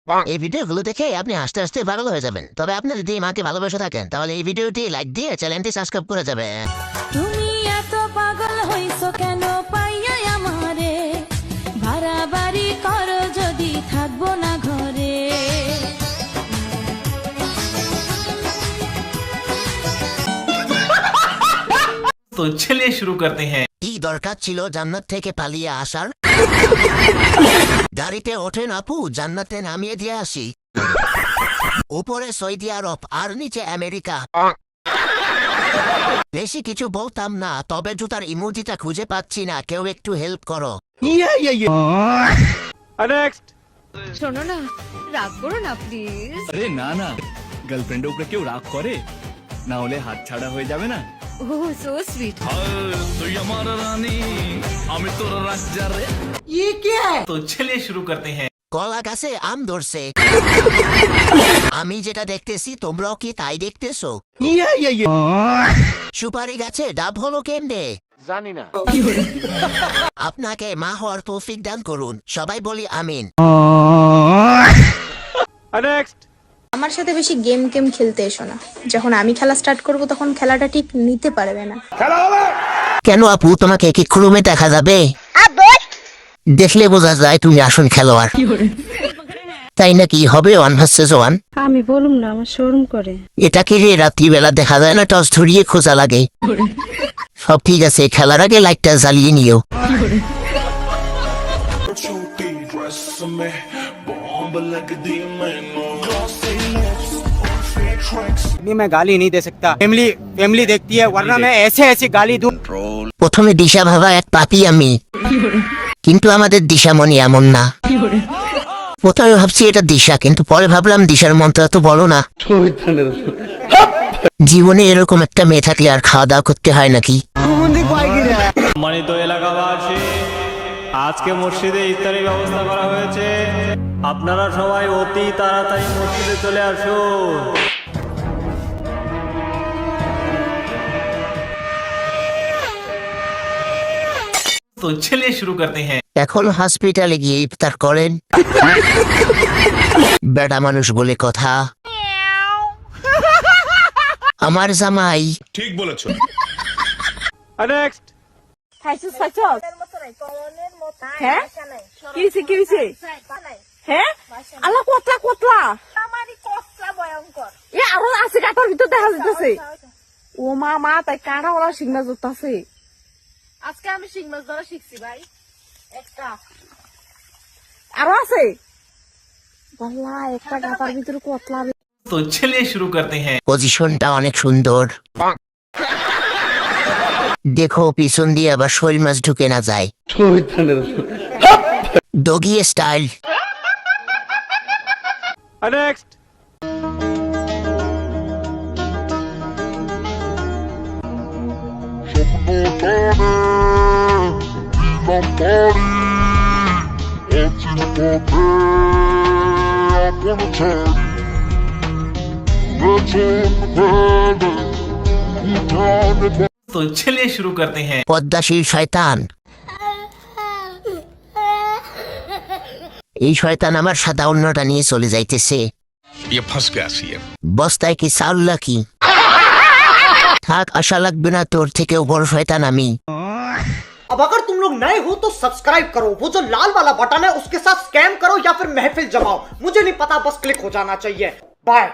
এই ভিডিওগুলো দেখে আপনি আস্তে আস্তে পাগল হয়ে যাবেন। তবে আপনি যদি মাকে ভালোবেসে থাকেন তাহলে এই ভিডিওটি লাইক দিয়ে চ্যানেলটি সাবস্ক্রাইব করে যাবেন। তুমি এত পাগল হইছো কেন পাইয়া আমারে, ভাড়া বাড়ি করো যদি থাকবো না ঘরে। तो चलिए शुरू करते हैं। কি দরকার ছিল জান্নাত থেকে পালিয়ে আসার? গাড়িতে ওঠেন আপু, জান্নাতে নামিয়ে দিয়ে আসি। উপরে সৌদি আরব আর নিচে আমেরিকা। বেশি কিছু বলতাম না, তবে জুতার ইমোজিটা খুঁজে পাচ্ছি না, কেউ একটু হেল্প করো। শোনো না, রাগ করো না প্লিজ। আরে না না, গার্লফ্রেন্ডের উপরে কেউ রাগ করে না, হলে হাত ছাড়া হয়ে যাবে না। ও সো সুইট। তুই আমার রানী, আমি তোর রাজা রে। तो चलिए शुरू करते हैं। কলা গাছে আম ধরছে। আমি যেটা দেখতেছি তোমরাও কি তাই দেখতেছো? সুপারি গাছে ডাব হলো কেমনে? জানি না। আপনাকে মা হওয়ার তৌফিক দান করুন, সবাই বলি আমিন। আমার সাথে বেশি গেম খেলতে এসো না। যখন আমি খেলা স্টার্ট করব তখন খেলাটা ঠিক নিতে পারবে না। কেন আপু, তোমাকে কি ক্রমে দেখা যাবে? দেখলে বোঝা যায় তুমি আসল খেলোয়াড়। তাই নাকি? হবে 1 ভার্সেস 1? আমি বলুম না, আমার শরম করে। এটা কি রে, রাত্রিবেলা দেখা যায় না, টস ধরিয়ে খোঁজা লাগে। সব ঠিক আছে, খেলার আগে লাইটটা জ্বালিয়ে নিও। मैं गाली नहीं दे सकता। फैमिली देखती है, वरना मैं ऐसे ऐसी गाली दूं। প্রথমে দিশা ভাবা এক পাপি আমি, কিন্তু আমাদের দিশামণি এমন না। প্রথমে ভাবছি এটা দিশা, কিন্তু পরে ভাবলাম দিশার মনটা এত বড় না। জীবনে এরকম একটা মেয়ে থাকলে আর খাওয়া দাওয়া করতে হয় নাকি? সম্মানিত এলাকাবাসী, আজকে মসজিদে ইফতারির ব্যবস্থা করা হয়েছে। আপনারা সবাই অতি তাড়াতাড়ি মসজিদে চলে আসুন। तो चलिए शुरू करते हैं। এখন হসপিটালে গিয়ে ইফতার করেন। বেটা মানুষ বলে কথা। আমার জামাই ঠিক বলেছো। খাইছিস খাইছস? হ্যাঁ কি হইছে কি হইছে? হ্যাঁ আল্লাহ কতলা কতলা আমারই কতলা ভয়ঙ্কর। এ আরো আছে কাটার ভিতর দেখা যাচ্ছে। ও মা মা তাই কাটা ওরা শিংমা জুতাছে। আজকে আমি শিংমাছ ধরা শিখছি ভাই। একটা আরো আছে বাল্লা, একটা কাটার ভিতরে কতলা। तो चलिए शुरू करते हैं। পজিশনটা অনেক সুন্দর। দেখো পিছন দিয়ে আবার শৈল মাছ ঢুকে না যায়। Doggy style. तो चलिए शुरू करते हैं। পদ্মাশীল শয়তান। এই শয়তান আমার সাদা অন্যটা নিয়ে চলে যাইতেছে। বস্তায় কি চাউল নাকি? থাক, আশা লাগবে না, তোর থেকেও বড় শয়তান আমি। अब अगर तुम लोग नए हो तो सब्सक्राइब करो, वो जो लाल वाला बटन है उसके साथ स्कैम करो या फिर महफिल जमाओ, मुझे नहीं पता, बस क्लिक हो जाना चाहिए। बाय।